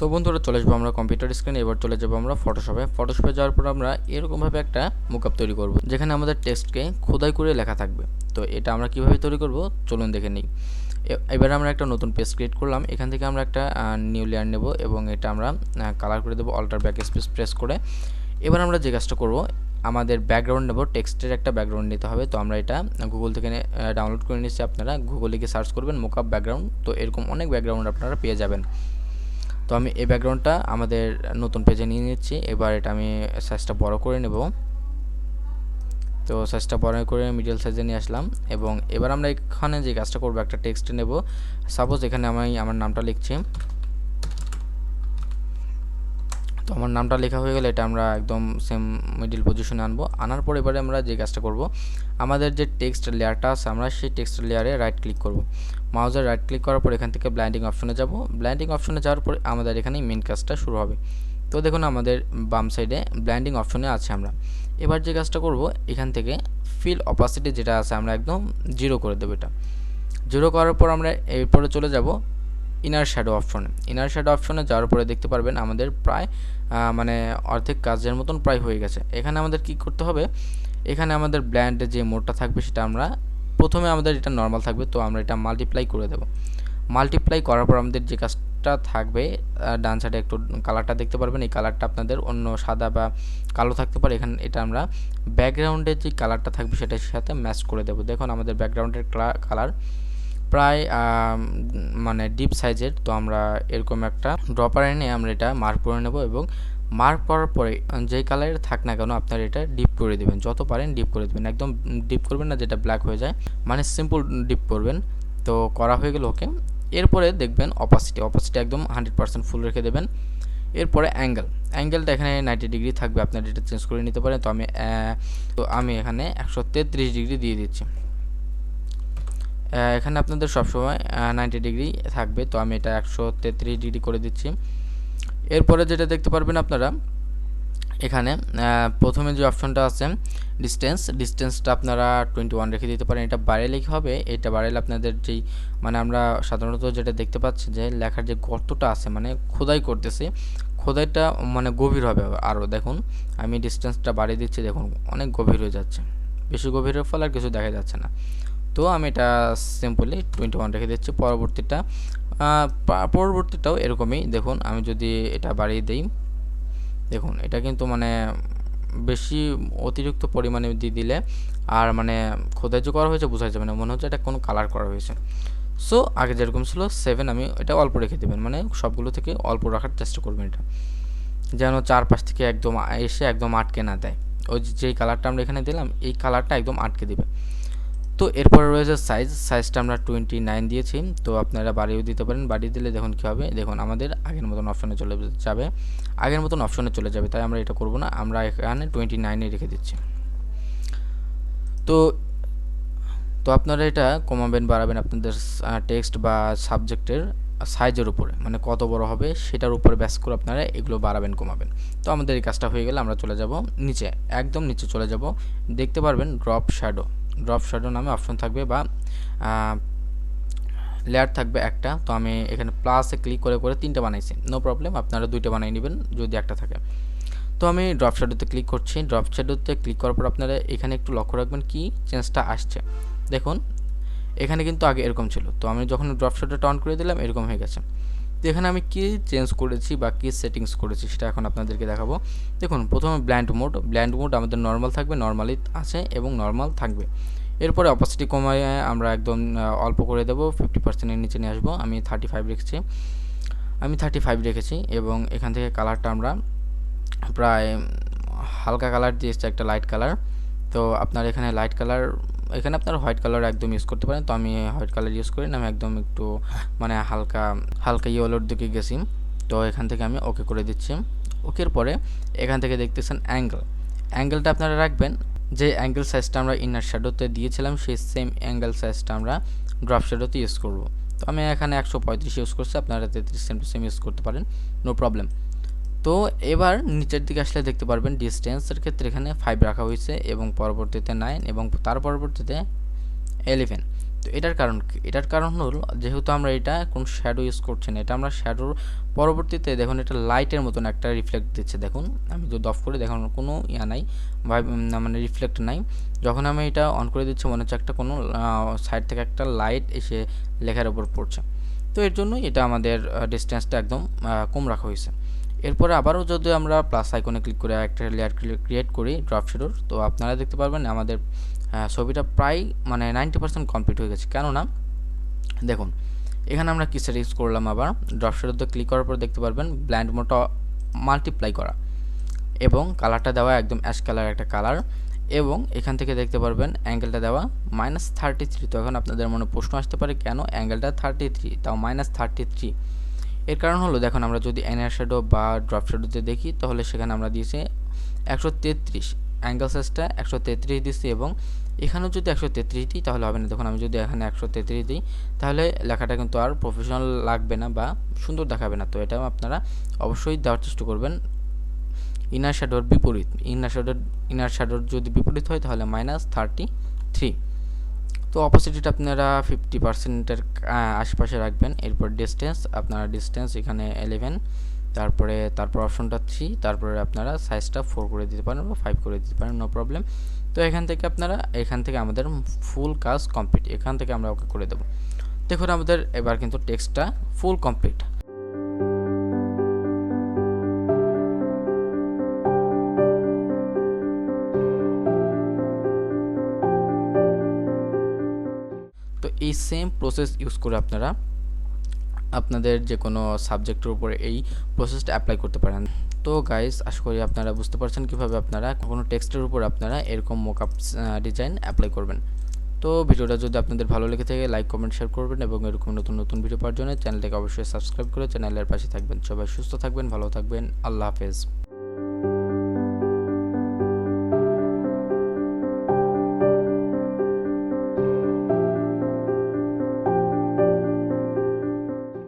So বন্ধুরা চলে আসবো আমরা কম্পিউটার স্ক্রিনে। এবার চলে যাবো আমরা ফটোশপে যাওয়ার পর আমরা এরকমভাবে একটা মুকআপ তৈরি করব, যেখানে আমাদের টেক্সটকে খোদাই করে লেখা থাকবে। তো এটা আমরা কিভাবে তৈরি করব চলুন দেখে নিই। এবার আমরা একটা নতুন পেজ ক্রিয়েট করলাম। এখান থেকে আমরা একটা নিউ লেয়ার নেব এবং এটা আমরা কালার করে দেবো অল্টার ব্যাক স্পেস প্রেস করে। এবার আমরা যে কাজটা করব, আমাদের ব্যাকগ্রাউন্ড নেব, টেক্সটের একটা ব্যাকগ্রাউন্ড নিতে হবে। তো আমরা এটা গুগল থেকে ডাউনলোড করে নিচ্ছি। আপনারা গুগলে গিয়ে সার্চ করবেন মোকআপ ব্যাকগ্রাউন্ড, তো এরকম অনেক ব্যাকগ্রাউন্ড আপনারা পেয়ে যাবেন। তো আমি এই ব্যাকগ্রাউন্ডটা আমাদের নতুন পেজে নিয়ে নিচ্ছি। এবার এটা আমি সাইজটা বড় করে নেব। তো সাইজটা বড় করে মিডল সাইজে নিয়ে আসলাম এবং এবার আমরা এখানে যে কাজটা করব, একটা টেক্সট নেব। সাপোজ এখানে আমি আমার নামটা লিখছি। তো আমার নামটা লেখা হয়ে গেলে এটা আমরা একদম সেম মিডল পজিশনে আনবো। আনার পর এবারে আমরা যে কাজটা করব, আমাদের যে টেক্সট লেয়ারটা আছে আমরা সেই টেক্সট লেয়ারে রাইট ক্লিক করব। মাউসের রাইট ক্লিক করার পর এখান থেকে ব্লাইন্ডিং অপশনে যাব। ব্লাইন্ডিং অপশনে যাওয়ার পর আমাদের এখানে মেন কাজটা শুরু হবে। তো দেখুন আমাদের বাম সাইডে ব্লাইন্ডিং অপশনে আছে আমরা। এবার যে কাজটা করব, এখান থেকে ফিল অপাসিটি যেটা আছে আমরা একদম জিরো করে দেবো। এটা জিরো করার পর আমরা এরপরে চলে যাব ইনার শ্যাডো অপশনে যাওয়ার পরে দেখতে পারবেন আমাদের প্রায় মানে অর্ধেক কাজের মতন প্রায় হয়ে গেছে। এখানে আমাদের কি করতে হবে, এখানে আমাদের ব্ল্যান্ডে যে মোডটা থাকবে সেটা আমরা প্রথমে আমাদের এটা নর্মাল থাকবে, তো আমরা এটা মাল্টিপ্লাই করে দেব। মাল্টিপ্লাই করার পর আমাদের যে কাজটা থাকবে, ডান সাইডে একটু কালারটা দেখতে পারবেন। এই কালারটা আপনাদের অন্য সাদা বা কালো থাকতে পারে। এখানে এটা আমরা ব্যাকগ্রাউন্ডের যে কালারটা থাকবে সেটার সাথে ম্যাচ করে দেব। দেখুন আমাদের ব্যাকগ্রাউন্ডের কালার প্রায় মানে ডিপ সাইজের। তো আমরা এরকম একটা ড্রপার এনে আমরা এটা মার্ক করে নেব এবং মার্ক করার পরে যেই কালারের থাক না কেন আপনারা এটা ডিপ করে দেবেন, যত পারেন ডিপ করে দেবেন। একদম ডিপ করবেন না যেটা ব্ল্যাক হয়ে যায়, মানে সিম্পল ডিপ করবেন। তো করা হয়ে গেল ওকে। এরপরে দেখবেন অপাসিটি একদম 100% ফুল রেখে দেবেন। এরপরে অ্যাঙ্গেলটা এখানে 90 ডিগ্রি থাকবে, আপনারা এটা চেঞ্জ করে নিতে পারেন। তো আমি এখানে 133 ডিগ্রি দিয়ে দিচ্ছি। এখানে আপনাদের সবসময় 90 ডিগ্রি থাকবে, তো আমি এটা 133 ডিগ্রি করে দিচ্ছি। এরপরে যেটা দেখতে পারবেন আপনারা এখানে প্রথমে যে অপশনটা আছে ডিস্টেন্সটা আপনারা 21 রেখে দিতে পারেন। এটা বাড়াইলে কি হবে, এটা বাড়াইলে আপনাদের যেই মানে আমরা সাধারণত যেটা দেখতে পাচ্ছি যে লেখার যে গর্তটা আছে মানে খোদাই করতেছে, খোদাইটা মানে গভীর হবে আরও। দেখুন আমি ডিস্টেন্সটা বাড়িয়ে দিচ্ছি, দেখুন অনেক গভীর হয়ে যাচ্ছে, বেশি গভীরের ফলে আর কিছু দেখা যাচ্ছে না। তো আমি এটা সিম্পলি 21 রেখে দিচ্ছি। পরবর্তীটাও এরকমই। দেখুন আমি যদি এটা বাড়িয়ে দিই, দেখুন এটা কিন্তু মানে বেশি অতিরিক্ত পরিমাণে দিয়ে দিলে আর মানে খোদাই যে করা হয়েছে বোঝা যাবে না, মনে হচ্ছে এটা কোনো কালার করা হয়েছে। সো আগে যেরকম ছিল 7, আমি এটা অল্প রেখে দেবেন, মানে সবগুলো থেকে অল্প রাখার চেষ্টা করবেন, এটা যেন চারপাশ থেকে একদম এসে একদম আটকে না দেয়। ওই যেই কালারটা আমরা এখানে দিলাম এই কালারটা একদম আটকে দেবে। তো এরপরে রয়েছে সাইজটা আমরা 29 দিয়েছি, তো আপনারা বাড়িয়েও দিতে পারেন। বাড়িয়ে দিলে দেখুন কী হবে, দেখুন আমাদের আগের মতন অপশনে চলে যাবে। তাই আমরা এটা করব না, আমরা এখানে 29 রেখে দিচ্ছি। তো তো আপনারা এটা কমাবেন বাড়াবেন আপনাদের টেক্সট বা সাবজেক্টের সাইজের উপরে, মানে কত বড় হবে সেটার উপরে ব্যাস করে আপনারা এগুলো বাড়াবেন কমাবেন। তো আমাদের এই কাজটা হয়ে গেলে আমরা চলে যাব নিচে, একদম নিচে চলে যাব। দেখতে পারবেন ড্রপ শ্যাডো নামে অপশন থাকবে বা লেয়ার থাকবে একটা। তো আমি এখানে প্লাসে ক্লিক করে 3টা বানাইছি, নো প্রবলেম, আপনারা 2টা বানিয়ে নেবেন যদি একটা থাকে। তো আমি ড্রপ শ্যাডোতে ক্লিক করছি। ড্রপ শ্যাডোতে ক্লিক করার পর আপনারা এখানে একটু লক্ষ্য রাখবেন কি চেঞ্জটা আসছে। দেখুন এখানে কিন্তু আগে এরকম ছিল, তো আমি যখন ড্রপ শ্যাডোটা অন করে দিলাম এরকম হয়ে গেছে। তো এখানে আমি কি চেঞ্জ করেছি বা কি সেটিংস করেছি সেটা এখন আপনাদেরকে দেখাবো। দেখুন প্রথমে ব্ল্যান্ড মোড আমাদের নর্মাল থাকবে, নর্মালি আছে এবং নর্মাল থাকবে। এরপরে অপাসিটি কমায় আমরা একদম অল্প করে দেবো, 50%-এর নিচে নিয়ে আসবো। আমি 35 রেখেছি এবং এখান থেকে কালারটা আমরা প্রায় হালকা কালার দিয়েছি, একটা লাইট কালার। তো আপনার এখানে লাইট কালার, এখানে আপনার হোয়াইট কালার একদম ইউজ করতে পারেন। তো আমি হোয়াইট কালার ইউজ করি না, আমি একদম একটু মানে হালকা ইয়েলোর দিকে গেছি। তো এখান থেকে আমি ওকে করে দিচ্ছি। ওকের পরে এখান থেকে দেখতেছেন অ্যাঙ্গেলটা আপনারা রাখবেন যে অ্যাঙ্গেল সাইজটা আমরা ইনার শ্যাডোতে দিয়েছিলাম সেই সেম অ্যাঙ্গেল সাইজটা আমরা ড্রপ শ্যাডোতে ইউজ করব। তো আমি এখানে 135 ইউজ করছি, আপনারা 33 সেম টু সেম ইউজ করতে পারেন, নো প্রবলেম। তো এবার নিচের দিকে আসলে দেখতে পারবেন ডিস্টেন্সের ক্ষেত্রে এখানে 5 রাখা হয়েছে এবং পরবর্তীতে 9 এবং তার পরবর্তীতে 11। তো এটার কারণ কি? এটার কারণ হলো যেহেতু আমরা এটা কোন শ্যাডো ইউজ করছি না, এটা আমরা শ্যাডোর পরবর্তীতে দেখুন এটা লাইটের মতন একটা রিফ্লেক্ট দিচ্ছে। দেখুন আমি যদি অফ করে দেখুন কোনো ইয়া নাই, মানে রিফ্লেক্ট নাই। যখন আমি এটা অন করে দিচ্ছি মনে হচ্ছে একটা কোনো সাইড থেকে একটা লাইট এসে লেখার উপর পড়ছে। তো এর জন্য এটা আমাদের ডিস্টেন্সটা একদম কম রাখা হয়েছে। এরপরে আবারও যদি আমরা প্লাস আইকনে ক্লিক করে একটা লেয়ার ক্রিয়েট করি ড্রপ শ্যাডোর, তো আপনারা দেখতে পারবেন আমাদের ছবিটা প্রায় মানে 90% কমপ্লিট হয়ে গেছে। কেননা দেখুন এখানে আমরা কি সেট ইউজ করলাম, আবার ড্রপ শ্যাডোতে ক্লিক করার পর দেখতে পারবেন ব্ল্যান্ড মোডটা মাল্টিপ্লাই করা এবং কালারটা দেওয়া একদম অ্যাশ কালার একটা কালার, এবং এখান থেকে দেখতে পারবেন অ্যাঙ্গেলটা দেওয়া -33। তো এখন আপনাদের মনে প্রশ্ন আসতে পারে কেন অ্যাঙ্গেলটা 33 তাও -33? এর কারণ হলো দেখুন আমরা যদি ইনার শ্যাডো বা ড্রপ শ্যাডোতে দেখি তাহলে সেখানে আমরা দিয়েছি 133, অ্যাঙ্গেল সাইজটা 133 দিচ্ছি, এবং এখানেও যদি 133 দিই তাহলে হবে না। দেখুন আমি যদি এখানে 133 দিই তাহলে লেখাটা কিন্তু আর প্রফেশনাল লাগবে না বা সুন্দর দেখাবে না। তো এটাও আপনারা অবশ্যই দেওয়ার চেষ্টা করবেন ইনার শ্যাডোর বিপরীত। ইনার শ্যাডোর যদি বিপরীত হয় তাহলে -33। তো অপোসিটিটা আপনারা 50%-এর আশেপাশে রাখবেন। এরপর ডিস্টেন্স, আপনারা ডিস্টেন্স এখানে 11, তারপর অপশনটা 3, তারপরে আপনারা সাইজটা 4 করে দিতে পারেন বা 5 করে দিতে পারেন, নো প্রবলেম। তো এখান থেকে আমাদের ফুল কাজ কমপ্লিট। এখান থেকে আমরা ওকে করে দেব। দেখুন আমাদের এবার কিন্তু টেক্সটটা ফুল কমপ্লিট। তো এই সেম প্রসেস ইউজ করে আপনারা আপনাদের যে কোনো সাবজেক্টের উপরে এই প্রসেসটা অ্যাপ্লাই করতে পারেন। তো গাইস আশা করি আপনারা বুঝতে পারছেন কিভাবে আপনারা কোনো টেক্সটের উপর আপনারা এরকম মকআপ ডিজাইন অ্যাপ্লাই করবেন। তো ভিডিওটা যদি আপনাদের ভালো লেগে থাকে লাইক কমেন্ট শেয়ার করবেন, এবং এরকম নতুন নতুন ভিডিও পাওয়ার জন্য চ্যানেলটাকে অবশ্যই সাবস্ক্রাইব করে চ্যানেলের পাশে থাকবেন। সবাই সুস্থ থাকবেন, ভালো থাকবেন, আল্লাহ হাফেজ।